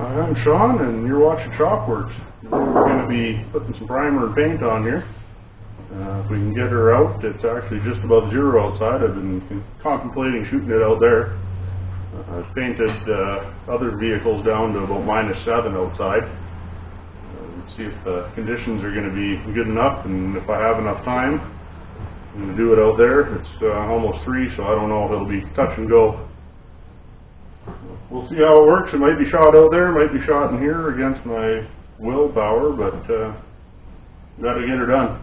I'm Sean, and you're watching Shopworx. We're going to be putting some primer and paint on here. If we can get her out, it's actually just above zero outside. I've been contemplating shooting it out there. I've painted other vehicles down to about -7 outside. Let's see if the conditions are going to be good enough, and if I have enough time, I'm going to do it out there. It's almost 3, so I don't know if it'll be touch and go. We'll see how it works. It might be shot out there, it might be shot in here against my willpower, but gotta get her done.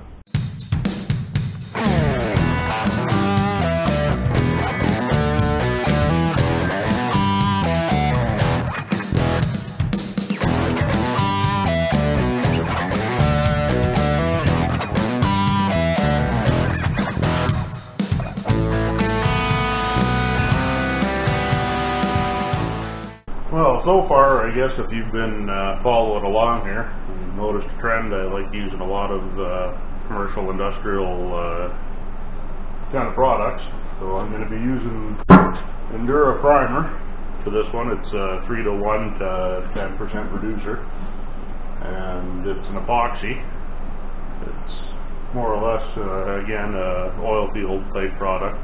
Well, so far, I guess if you've been following along here, you've noticed a trend. I like using a lot of commercial, industrial kind of products. So I'm going to be using Endura primer for this one. It's 3:1 to 10% reducer, and it's an epoxy. It's more or less, again, oil field type product,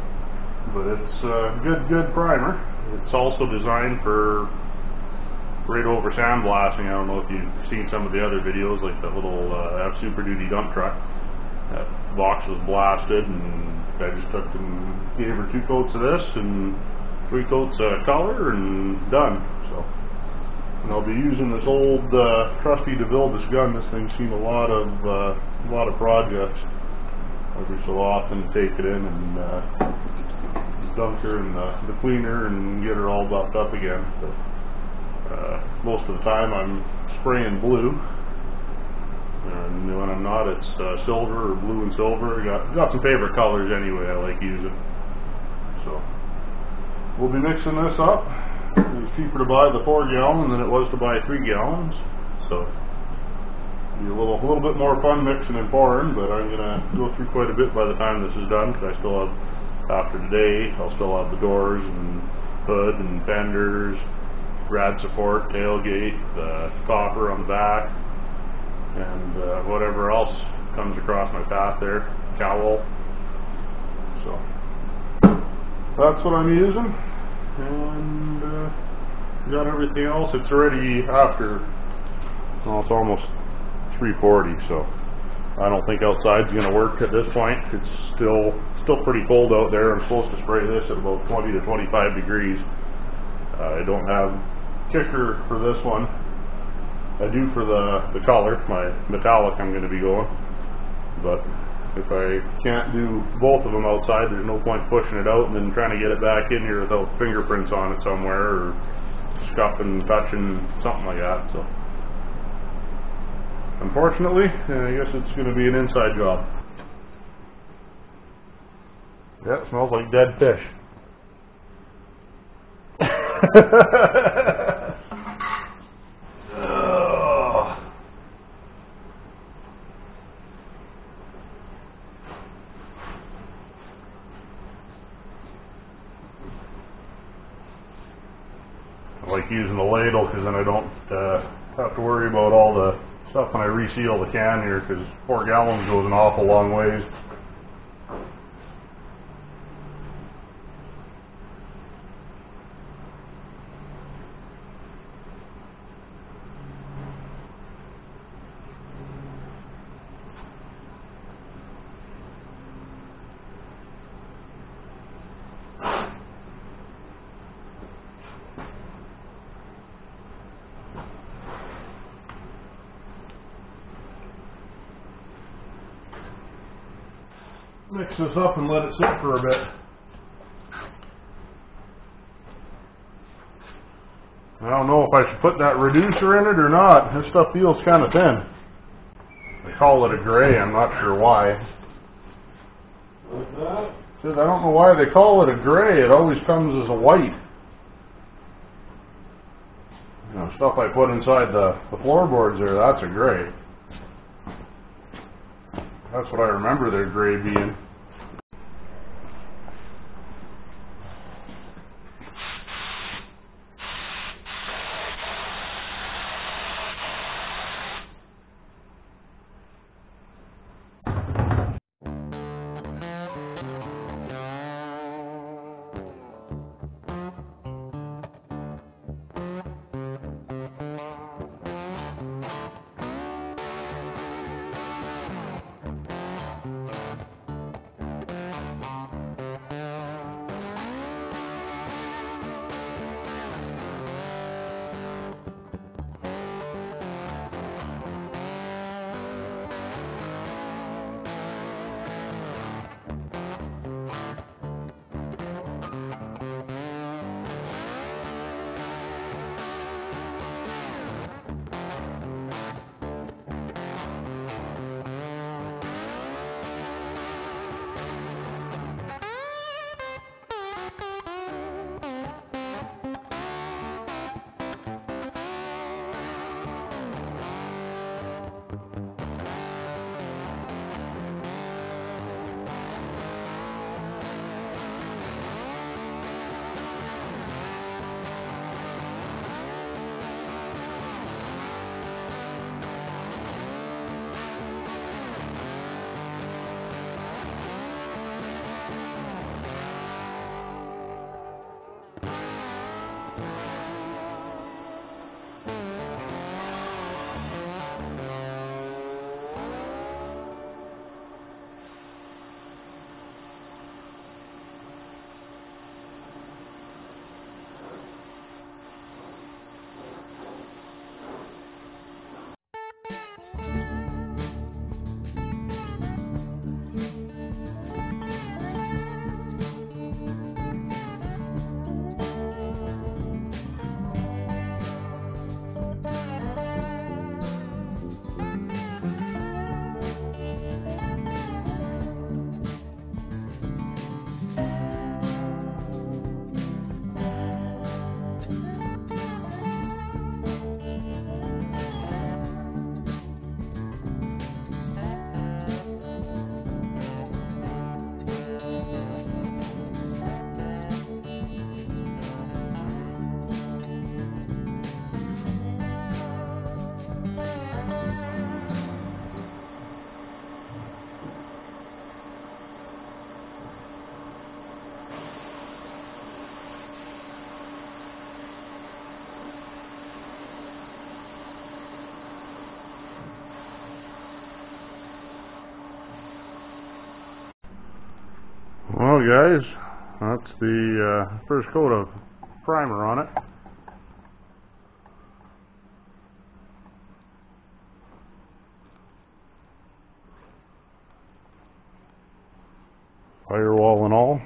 but it's a good primer. It's also designed for right over sandblasting. I don't know if you've seen some of the other videos, like the little Super Duty dump truck. That box was blasted, and I just took and gave her 2 coats of this and 3 coats of color, and done. So, and I'll be using this old trusty DeVilbiss gun. This thing's seen a lot of projects. Every so often, take it in and dunk her in the cleaner and get her all buffed up again. So, most of the time I'm spraying blue, and when I'm not, it's silver or blue and silver. Got some favorite colors anyway I like using. So we'll be mixing this up. It was cheaper to buy the 4 gallon than it was to buy 3 gallons, so it'll be a little bit more fun mixing and pouring, but I'm gonna go through quite a bit by the time this is done, because I still have, after today, I'll still have the doors and hood and fenders, rad support, tailgate, the copper on the back, and whatever else comes across my path there, cowl. So that's what I'm using, and got everything else. It's already after, well, it's almost 3:40, so I don't think outside's going to work at this point. It's still pretty cold out there. I'm supposed to spray this at about 20 to 25 degrees. I don't have kicker for this one. I do for the color, my metallic I'm going to be going, but if I can't do both of them outside, there's no point pushing it out and then trying to get it back in here without fingerprints on it somewhere, or scuffing, touching, something like that. So unfortunately, I guess it's going to be an inside job. Yeah, it smells like dead fish. I like using the ladle, because then I don't have to worry about all the stuff when I reseal the can here, because 4 gallons goes an awful long ways. Mix this up and let it sit for a bit. I don't know if I should put that reducer in it or not. This stuff feels kind of thin. They call it a gray, I'm not sure why. What's that? Says I don't know why they call it a gray. It always comes as a white. You know, stuff I put inside the floorboards there, that's a gray. That's what I remember their gray being. Well guys, that's the first coat of primer on it. Firewall and all.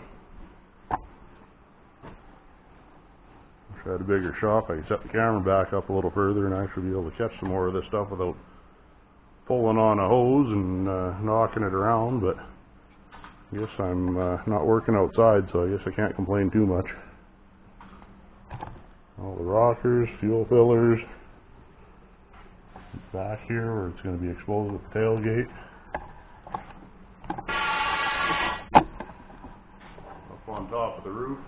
Wish I had a bigger shop. I could set the camera back up a little further and actually be able to catch some more of this stuff without pulling on a hose and knocking it around, but I guess I'm not working outside, so I guess I can't complain too much. All the rockers, fuel fillers, back here where it's going to be exposed with the tailgate. Up on top of the roof.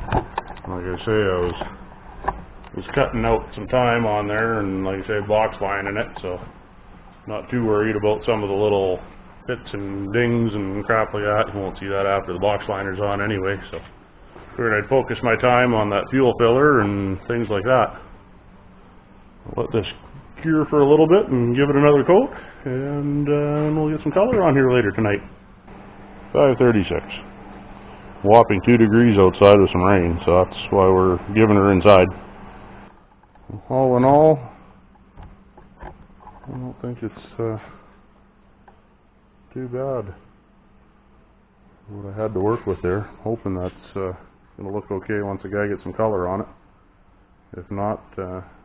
Like I say, I was cutting out some time on there, and like I say, box lining it, so not too worried about some of the little bits and dings and crap like that. You won't see that after the box liner's on anyway, so figured I'd focus my time on that fuel filler and things like that. I'll let this cure for a little bit and give it another coat, and we'll get some color on here later tonight. 5:36. Whopping 2 degrees outside with some rain, so that's why we're giving her inside. All in all, I don't think it's too bad what I had to work with there. Hoping that's going to look okay once the guy gets some color on it. If not,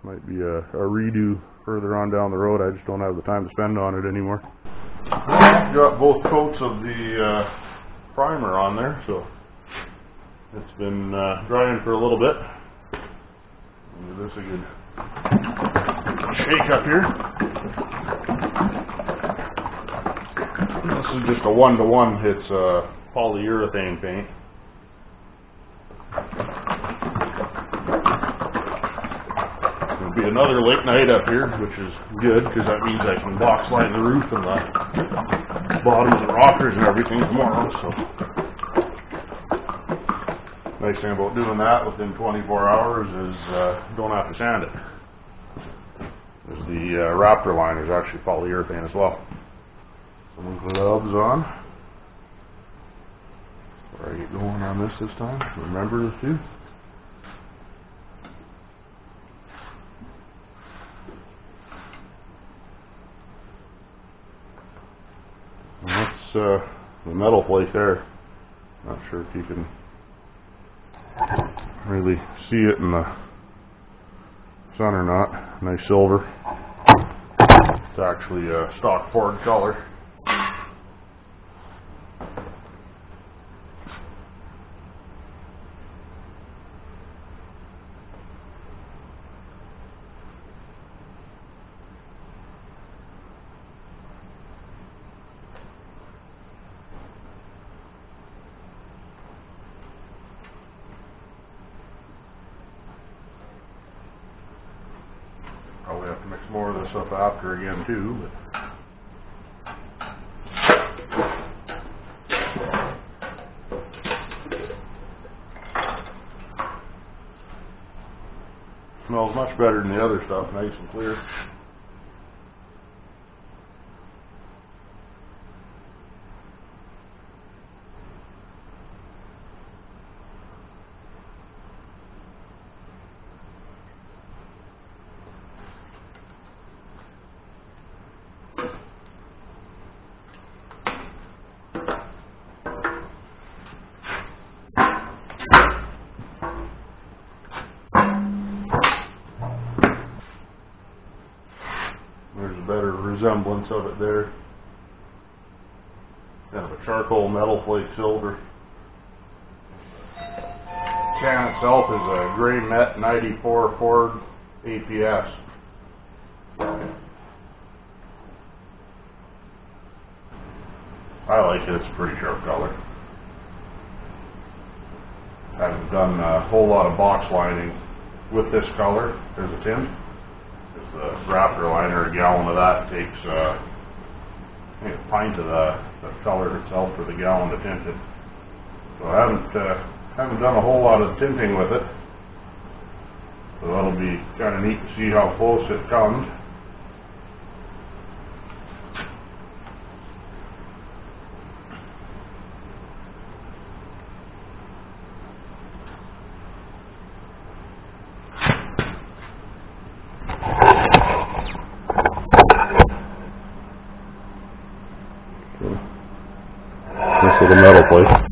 might be a redo further on down the road. I just don't have the time to spend on it anymore. Got both coats of the primer on there, so it's been drying for a little bit. Give this a good shake up here. This is just a 1-to-1. It's polyurethane paint. There'll be another late night up here, which is good because that means I can box line the roof and the bottoms and rockers and everything tomorrow. So, nice thing about doing that within 24 hours is don't have to sand it. The Raptor liner is actually polyurethane as well. Some gloves on. Before I get going on this time, remember this too. And that's the metal plate there. Not sure if you can really see it in the sun or not. Nice silver. It's actually a stock Ford color. Probably have to mix more of this up after again too, but smells much better than the other stuff, nice and clear. There's a better resemblance of it there. Kind of a charcoal metal plate silver. Can itself is a gray Met 94 Ford APS. I like it, it's a pretty sharp color. I haven't done a whole lot of box lining with this color as a tint. The Raptor liner, a gallon of that takes I think a pint of the color itself for the gallon to tint it. So I haven't done a whole lot of tinting with it. So that'll be kind of neat to see how close it comes. for the metal plate.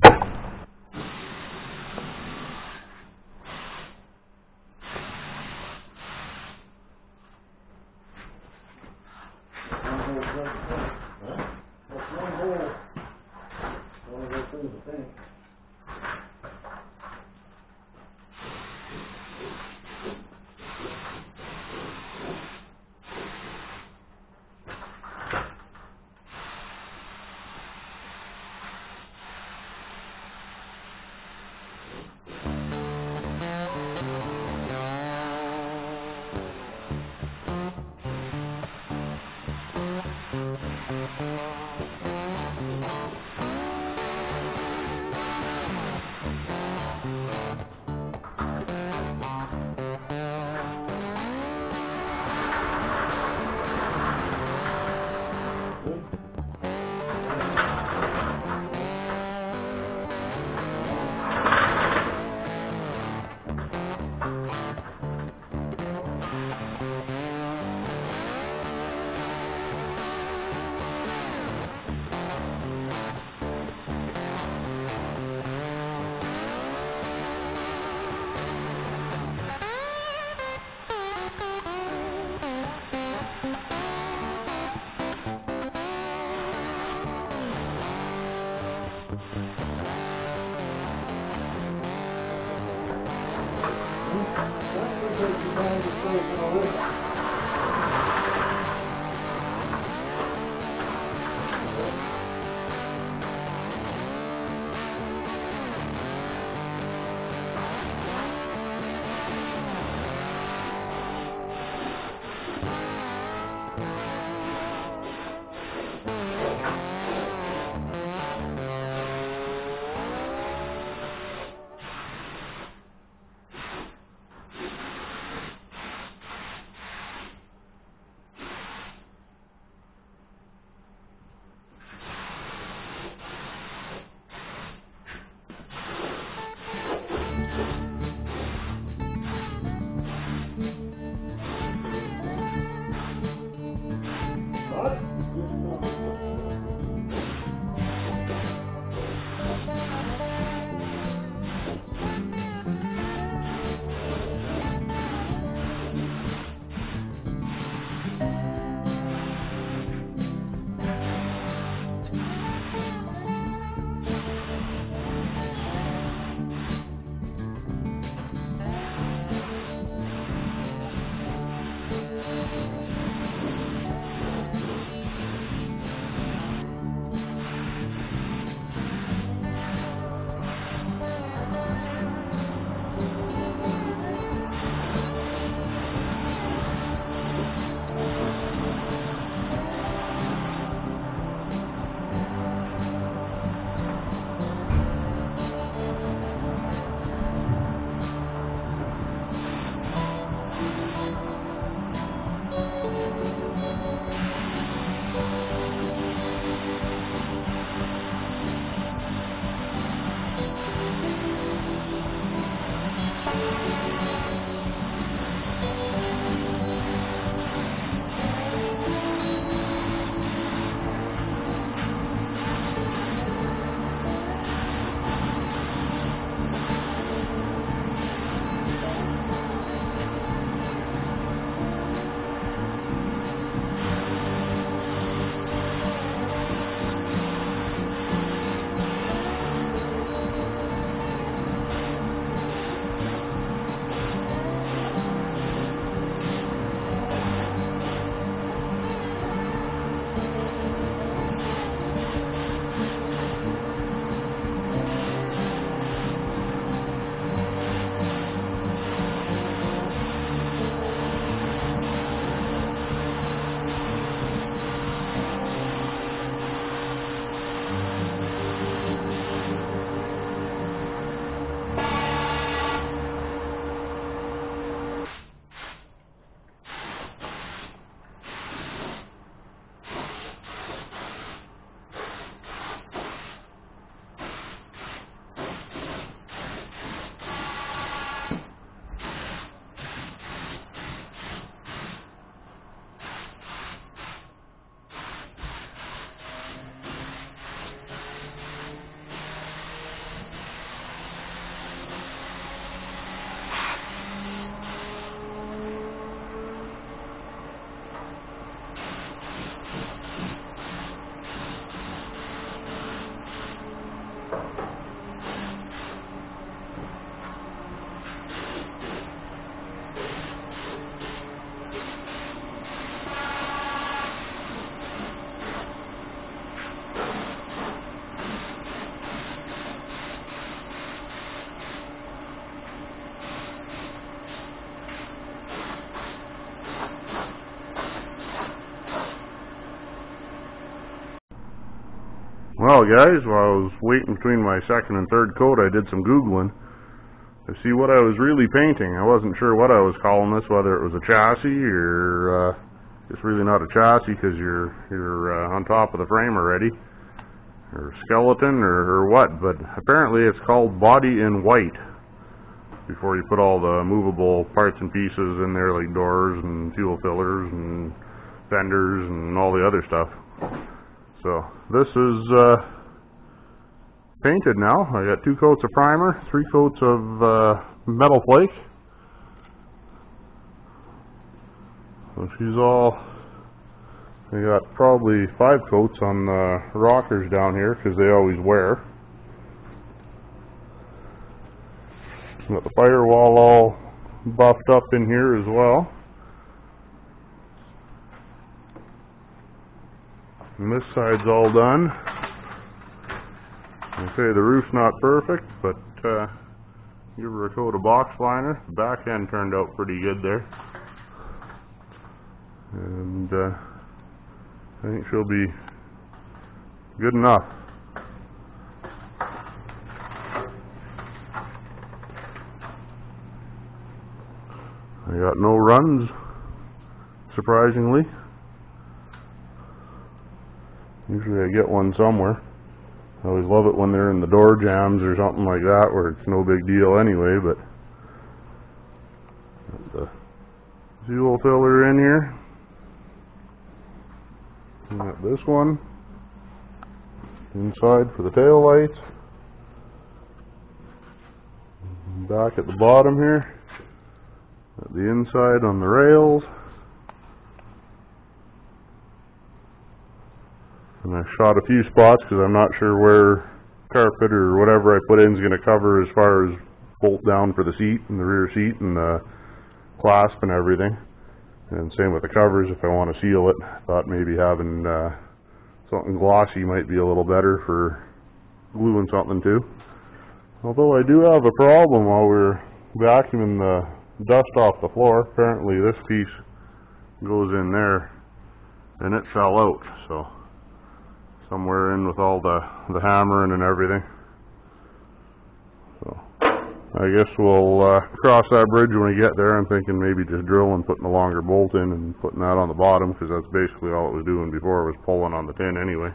Well, guys, while I was waiting between my second and third coat, I did some Googling to see what I was really painting. I wasn't sure what I was calling this, whether it was a chassis or it's really not a chassis because you're on top of the frame already, or skeleton or what, but apparently it's called body in white before you put all the movable parts and pieces in there, like doors and fuel fillers and fenders and all the other stuff. So this is painted now. I got 2 coats of primer, 3 coats of metal flake. So she's all, I got probably 5 coats on the rockers down here because they always wear. Got the firewall all buffed up in here as well. And this side's all done. Okay, the roof's not perfect, but give her a coat of box liner. The back end turned out pretty good there. And I think she'll be good enough. I got no runs, surprisingly. Usually I get one somewhere. I always love it when they're in the door jambs or something like that where it's no big deal anyway, but the fuel filler in here. Got this one inside for the tail lights. Back at the bottom here. At the inside on the rails. And I shot a few spots because I'm not sure where carpet or whatever I put in is going to cover as far as bolt down for the seat and the rear seat and the clasp and everything. And same with the covers if I want to seal it. Thought maybe having something glossy might be a little better for gluing something to. Although I do have a problem while we're vacuuming the dust off the floor. Apparently this piece goes in there and it fell out, so somewhere in with all the hammering and everything. So I guess we'll cross that bridge when we get there. I'm thinking maybe just drilling, putting a longer bolt in and putting that on the bottom, because that's basically all it was doing before, was pulling on the tin anyway.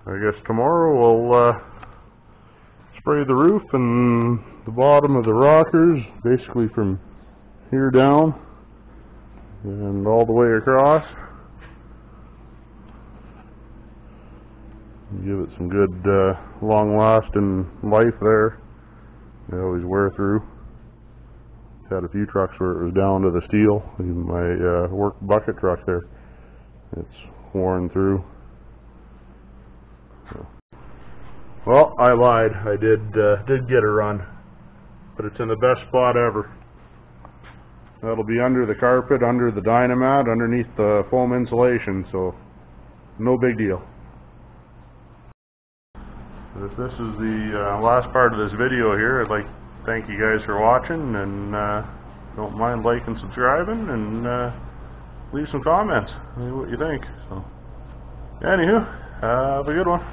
I guess tomorrow we'll spray the roof and the bottom of the rockers, basically from here down and all the way across. Give it some good long-lasting life there. They always wear through. Had a few trucks where it was down to the steel. Even my work bucket truck there, it's worn through. So. Well, I lied. I did get a run, but it's in the best spot ever. That'll be under the carpet, under the Dynamat, underneath the foam insulation, so no big deal. If this is the last part of this video here, I'd like to thank you guys for watching, and don't mind liking, subscribing, and leave some comments. See what you think. So, anywho, have a good one.